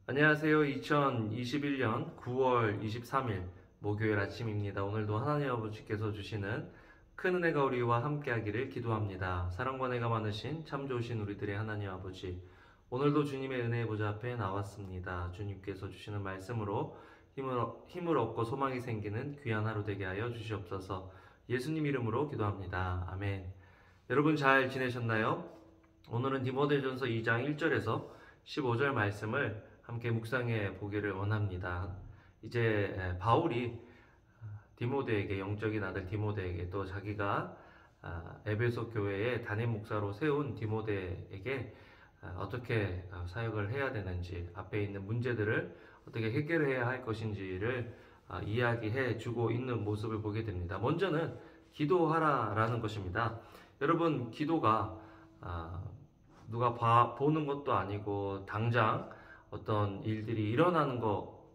안녕하세요. 2021년 9월 23일 목요일 아침입니다. 오늘도 하나님 아버지께서 주시는 큰 은혜가 우리와 함께하기를 기도합니다. 사랑과 은혜가 많으신 참 좋으신 우리들의 하나님 아버지, 오늘도 주님의 은혜의 보좌 앞에 나왔습니다. 주님께서 주시는 말씀으로 힘을 얻고 소망이 생기는 귀한 하루 되게 하여 주시옵소서. 예수님 이름으로 기도합니다. 아멘. 여러분 잘 지내셨나요? 오늘은 디모데전서 2장 1절에서 15절 말씀을 함께 묵상해 보기를 원합니다. 이제 바울이 디모데에게, 영적인 아들 디모데에게, 또 자기가 에베소 교회의 담임 목사로 세운 디모데에게 어떻게 사역을 해야 되는지, 앞에 있는 문제들을 어떻게 해결해야 할 것인지를 이야기해 주고 있는 모습을 보게 됩니다. 먼저는 기도하라라는 것입니다. 여러분, 기도가 누가 보는 것도 아니고 당장 어떤 일들이 일어나는 것,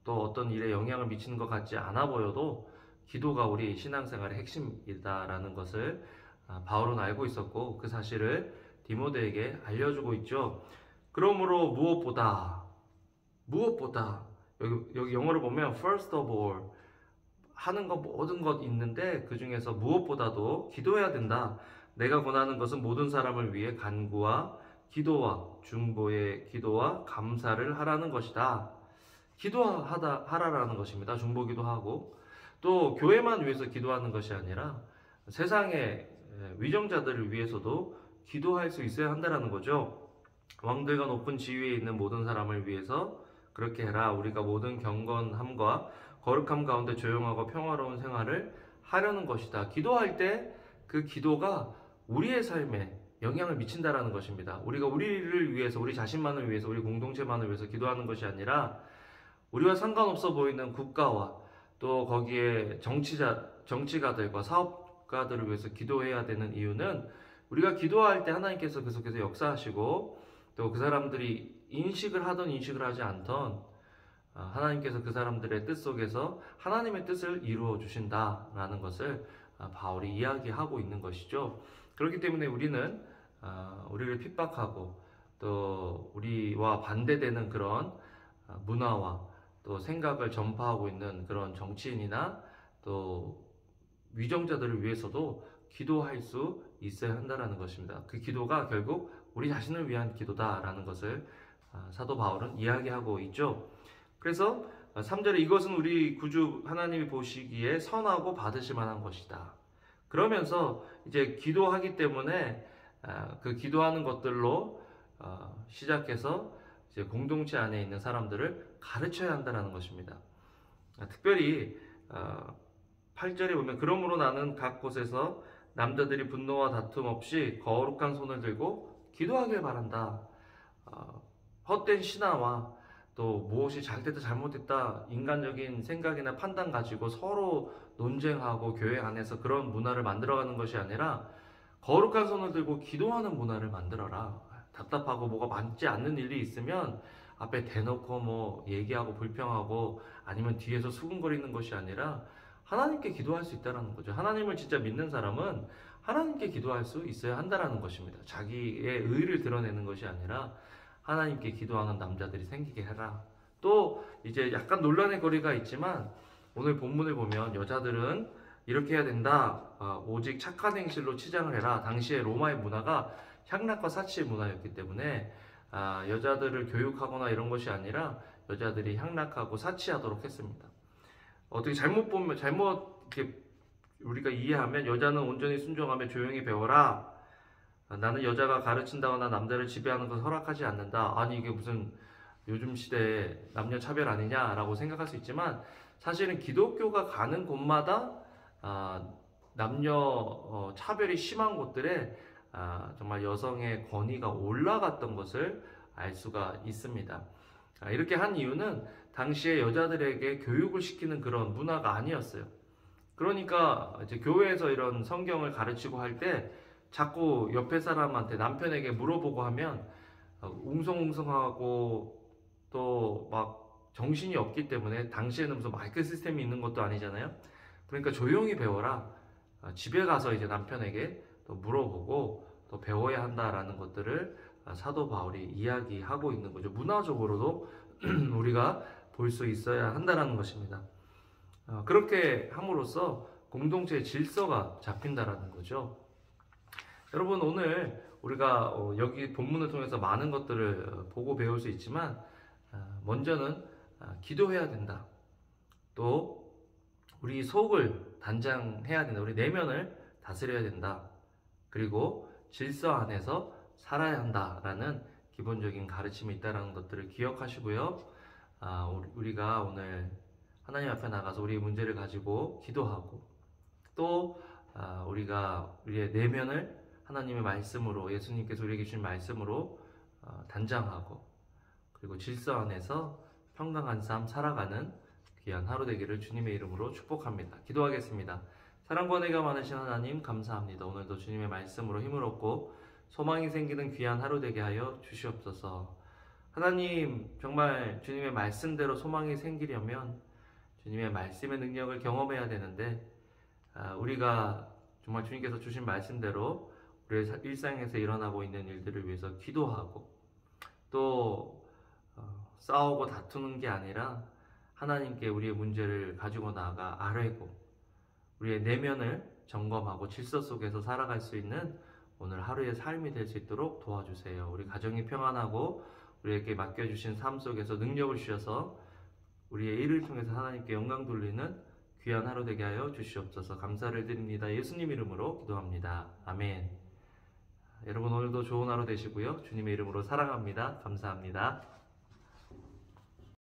또 어떤 일에 영향을 미치는 것 같지 않아 보여도 기도가 우리 신앙생활의 핵심이다라는 것을 바울은 알고 있었고, 그 사실을 디모데에게 알려주고 있죠. 그러므로 무엇보다 여기 영어를 보면 first of all 하는 것, 모든 것 있는데 그 중에서 무엇보다도 기도해야 된다. 내가 권하는 것은 모든 사람을 위해 간구와 기도와 중보의 기도와 감사를 하라는 것이다. 하라라는 것입니다. 중보기도 하고, 또 교회만 위해서 기도하는 것이 아니라 세상의 위정자들을 위해서도 기도할 수 있어야 한다는 거죠. 왕들과 높은 지위에 있는 모든 사람을 위해서 그렇게 해라. 우리가 모든 경건함과 거룩함 가운데 조용하고 평화로운 생활을 하려는 것이다. 기도할 때 그 기도가 우리의 삶에 영향을 미친다라는 것입니다. 우리가 우리를 위해서, 우리 자신만을 위해서, 우리 공동체만을 위해서 기도하는 것이 아니라 우리와 상관없어 보이는 국가와 또 거기에 정치가들과 사업가들을 위해서 기도해야 되는 이유는, 우리가 기도할 때 하나님께서 계속해서 역사하시고, 또 그 사람들이 인식을 하던 인식을 하지 않던 하나님께서 그 사람들의 뜻 속에서 하나님의 뜻을 이루어 주신다라는 것을 바울이 이야기하고 있는 것이죠. 그렇기 때문에 우리는 우리를 핍박하고 또 우리와 반대되는 그런 문화와 또 생각을 전파하고 있는 그런 정치인이나 또 위정자들을 위해서도 기도할 수 있어야 한다는 것입니다. 그 기도가 결국 우리 자신을 위한 기도다라는 것을 사도 바울은 이야기하고 있죠. 그래서 3절에 이것은 우리 구주 하나님이 보시기에 선하고 받으실 만한 것이다. 그러면서 이제 기도하기 때문에 그 기도하는 것들로 시작해서 이제 공동체 안에 있는 사람들을 가르쳐야 한다는 것입니다. 특별히 8절에 보면 그러므로 나는 각 곳에서 남자들이 분노와 다툼 없이 거룩한 손을 들고 기도하길 바란다. 헛된 신화와 또 무엇이 잘됐다 잘못됐다 인간적인 생각이나 판단 가지고 서로 논쟁하고 교회 안에서 그런 문화를 만들어가는 것이 아니라 거룩한 손을 들고 기도하는 문화를 만들어라. 답답하고 뭐가 맞지 않는 일이 있으면 앞에 대놓고 뭐 얘기하고 불평하고 아니면 뒤에서 수근거리는 것이 아니라 하나님께 기도할 수 있다는 거죠. 하나님을 진짜 믿는 사람은 하나님께 기도할 수 있어야 한다는 것입니다. 자기의 의를 드러내는 것이 아니라 하나님께 기도하는 남자들이 생기게 해라. 또 이제 약간 논란의 거리가 있지만 오늘 본문을 보면 여자들은 이렇게 해야 된다. 오직 착한 행실로 치장을 해라. 당시에 로마의 문화가 향락과 사치의 문화였기 때문에 여자들을 교육하거나 이런 것이 아니라 여자들이 향락하고 사치하도록 했습니다. 어떻게 잘못 이렇게 우리가 이해하면 여자는 온전히 순종하며 조용히 배워라. 나는 여자가 가르친다거나 남자를 지배하는 것을 허락하지 않는다. 아니 이게 무슨 요즘 시대에 남녀 차별 아니냐라고 생각할 수 있지만, 사실은 기독교가 가는 곳마다 남녀 차별이 심한 곳들에 정말 여성의 권위가 올라갔던 것을 알 수가 있습니다. 이렇게 한 이유는 당시에 여자들에게 교육을 시키는 그런 문화가 아니었어요. 그러니까 이제 교회에서 이런 성경을 가르치고 할 때 자꾸 옆에 사람한테, 남편에게 물어보고 하면 웅성웅성하고 또 막 정신이 없기 때문에, 당시에는 무슨 마이크 시스템이 있는 것도 아니잖아요. 그러니까 조용히 배워라. 집에 가서 이제 남편에게 또 물어보고 또 배워야 한다라는 것들을 사도 바울이 이야기하고 있는 거죠. 문화적으로도 우리가 볼 수 있어야 한다는 것입니다. 그렇게 함으로써 공동체의 질서가 잡힌다라는 거죠. 여러분, 오늘 우리가 여기 본문을 통해서 많은 것들을 보고 배울 수 있지만 먼저는 기도해야 된다. 또 우리 속을 단장해야 된다. 우리 내면을 다스려야 된다. 그리고 질서 안에서 살아야 한다라는 기본적인 가르침이 있다는 것들을 기억하시고요. 우리가 오늘 하나님 앞에 나가서 우리의 문제를 가지고 기도하고 또 우리가 우리의 내면을 하나님의 말씀으로, 예수님께서 우리에게 주신 말씀으로 단장하고, 그리고 질서 안에서 평강한 삶 살아가는 귀한 하루 되기를 주님의 이름으로 축복합니다. 기도하겠습니다. 사랑과 은혜가 많으신 하나님, 감사합니다. 오늘도 주님의 말씀으로 힘을 얻고 소망이 생기는 귀한 하루 되게 하여 주시옵소서. 하나님, 정말 주님의 말씀대로 소망이 생기려면 주님의 말씀의 능력을 경험해야 되는데, 우리가 정말 주님께서 주신 말씀대로 우리의 일상에서 일어나고 있는 일들을 위해서 기도하고, 또 싸우고 다투는 게 아니라 하나님께 우리의 문제를 가지고 나아가 아뢰고 우리의 내면을 점검하고 질서 속에서 살아갈 수 있는 오늘 하루의 삶이 될 수 있도록 도와주세요. 우리 가정이 평안하고 우리에게 맡겨주신 삶 속에서 능력을 주셔서 우리의 일을 통해서 하나님께 영광 돌리는 귀한 하루 되게 하여 주시옵소서. 감사를 드립니다. 예수님 이름으로 기도합니다. 아멘. 여러분, 오늘도 좋은 하루 되시고요. 주님의 이름으로 사랑합니다. 감사합니다.